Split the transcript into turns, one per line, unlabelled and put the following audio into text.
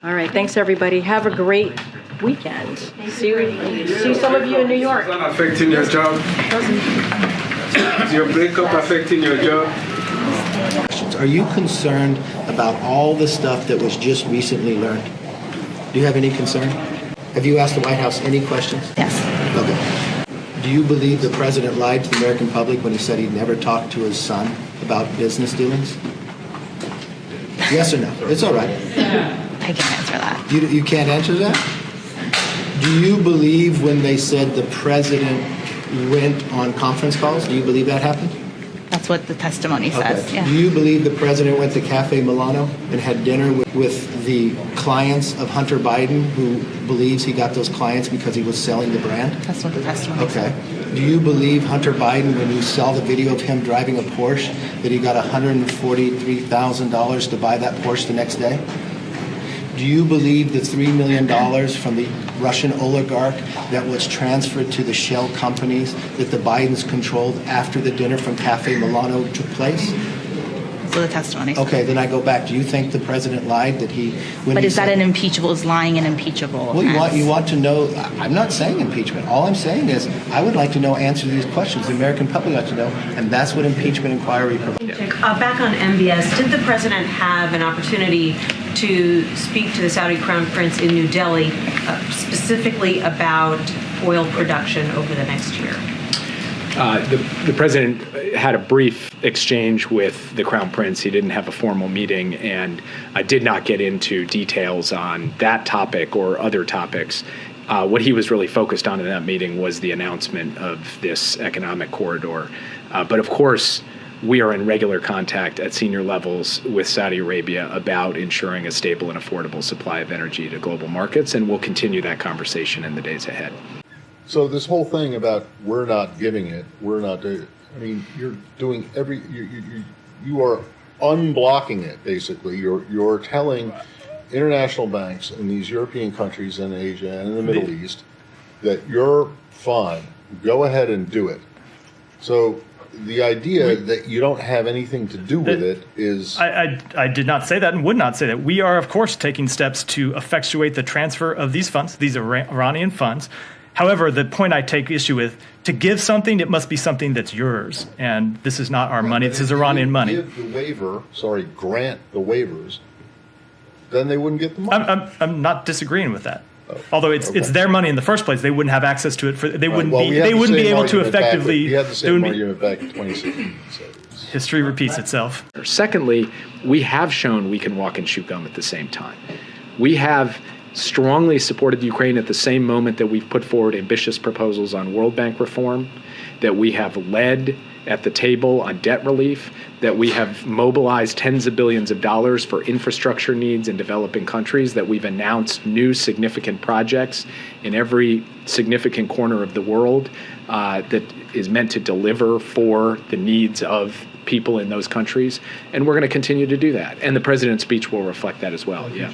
All right, thanks everybody. Have a great weekend. See some of you in New York.
Is that affecting your job? Is your breakup affecting your job?
Are you concerned about all the stuff that was just recently learned? Do you have any concern? Have you asked the White House any questions?
Yes.
Okay. Do you believe the president lied to the American public when he said he'd never talked to his son about business dealings? Yes or no? It's all right.
I can't answer that.
You can't answer that? Do you believe when they said the president went on conference calls? Do you believe that happened?
That's what the testimony says.
Okay.
Yeah.
Do you believe the president went to Cafe Milano and had dinner with the clients of Hunter Biden, who believes he got those clients because he was selling the brand?
That's what the testimony says.
Okay. Do you believe Hunter Biden, when you saw the video of him driving a Porsche, that he got $143,000 to buy that Porsche the next day? Do you believe the $3 million from the Russian oligarch that was transferred to the shell companies that the Bidens controlled after the dinner from Cafe Milano took place?
So the testimony says.
Okay, then I go back. Do you think the president lied that he...
But is that an impeachable? Is lying an impeachable?
Well, you want to know... I'm not saying impeachment. All I'm saying is I would like to know answers to these questions. The American public would like to know, and that's what impeachment inquiry provides.
Back on MBS, did the president have an opportunity to speak to the Saudi Crown Prince in New Delhi specifically about oil production over the next year?
The president had a brief exchange with the Crown Prince. He didn't have a formal meeting, and did not get into details on that topic or other topics. What he was really focused on in that meeting was the announcement of this economic corridor. But of course, we are in regular contact at senior levels with Saudi Arabia about ensuring a stable and affordable supply of energy to global markets, and we'll continue that conversation in the days ahead.
So this whole thing about we're not giving it, we're not doing it, I mean, you're doing you are unblocking it, basically. You're telling international banks in these European countries and Asia and in the Middle East that you're fine, go ahead and do it. So the idea that you don't have anything to do with it is...
I did not say that and would not say that. We are, of course, taking steps to effectuate the transfer of these funds, these Iranian funds. However, the point I take issue with, to give something, it must be something that's yours. And this is not our money. This is Iranian money.
Give the waiver, grant the waivers, then they wouldn't get the money.
I'm not disagreeing with that. Although it's their money in the first place, they wouldn't have access to it. They wouldn't be able to effectively.
We had the same argument back in 2016.
History repeats itself.
Secondly, we have shown we can walk and chew gum at the same time. We have strongly supported Ukraine at the same moment that we've put forward ambitious proposals on World Bank reform, that we have led at the table on debt relief, that we have mobilized tens of billions of dollars for infrastructure needs in developing countries, that we've announced new significant projects in every significant corner of the world that is meant to deliver for the needs of people in those countries. And we're going to continue to do that. And the president's speech will reflect that as well. Yeah.